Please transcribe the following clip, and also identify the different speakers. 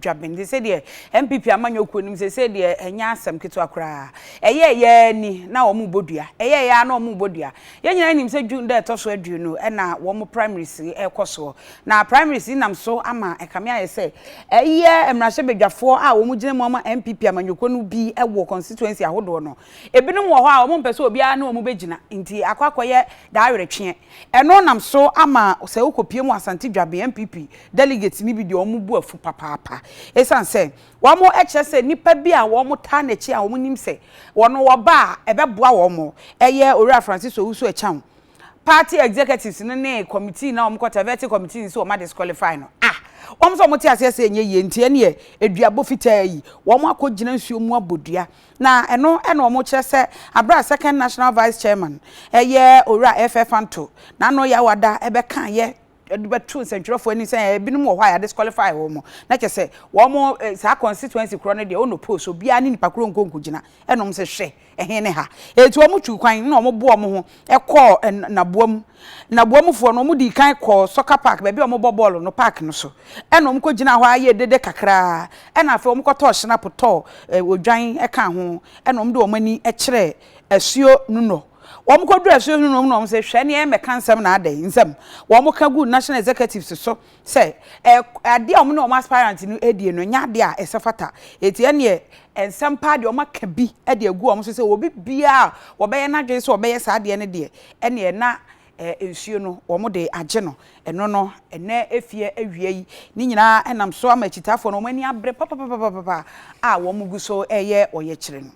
Speaker 1: Juaben they say the NPP amanyoku nim say the enya asem keto akra ye ni na wo mu bodua ya na wo mu bodua ye nyina nim say June dey to so adu no e na wo mu primaries e koso na primaries nam so ama e kame aye say emrahye bedwafo a wo mu gine mu ama NPP amanyoku no bi e wo constituency ahodo no ebinim wo ho a wo mu pese obi a na wo mu begina nti akwakoye da aweretwe eno nam so ama se ukopie mu Asante Juaben NPP Delegates ni bi de omu bu afu papa esan se wo mo eche se nipa bi a wo mo ta na chi a wo nim se wono wo ba ebeboa wo mo eye Owura Francis Owusu echam party executives ne committee na wo mo contest committee so wo ma disqualify no wo mo so mo ti ase enye ye ntie ne eduabo fitaa yi wo mo akogina nsuo mu abodua na eno wo mo kire se abra second national vice chairman eye Owura Anto na no ya wada ebe kan ye betu sentwerefo ani say ebinum wo hwa ya disqualify wo mo na che se wo mo sa constituency kro ne de ono post obi ani nipa kro nkonku gina enom se hwe ehe ne ha etu wo mo twu kwan na wo mo bo mo ho ekọ nabuam fo no mo di kan kọ soccer park be bi wo mo bo ball no park no so enom ko gina hwa ye dede kakra ena afa wo mo ko to snap to odwan eka ho enom de wo mani e kire asuo nuno wọ́n kò dúró ẹ̀sùn nínú ọmọ ṣe hwẹ́ ní ẹ̀mẹ̀ka nsẹ́m náà adẹ̀ nsẹ́m wọ́n ka good national executives so ṣe adé ọmọ náà ọmọ aspirant ní ẹ̀díẹ̀ no nyá adé a ẹ̀sẹ̀ fata ètí ẹ̀ ní nsẹ́m paadi ọmọ aka bi ẹ̀dí ẹ̀gu ọmọ ṣe obi bíà wọ́bẹ̀yẹ n'adwene sọ ọbẹ̀yẹ saa adé ẹ̀ ní deẹ̀ ẹ̀ní ẹ̀ na nsuo no wọ́n de agye no ẹ̀no no ẹ̀nẹ́ efie ewie yi ní nyinaa ẹ̀nam so ama ekyitafo no wọ́n ani abrẹ papapapapa a wọ́n gu so ẹ̀yẹ ọ̀yẹ kyerẹ no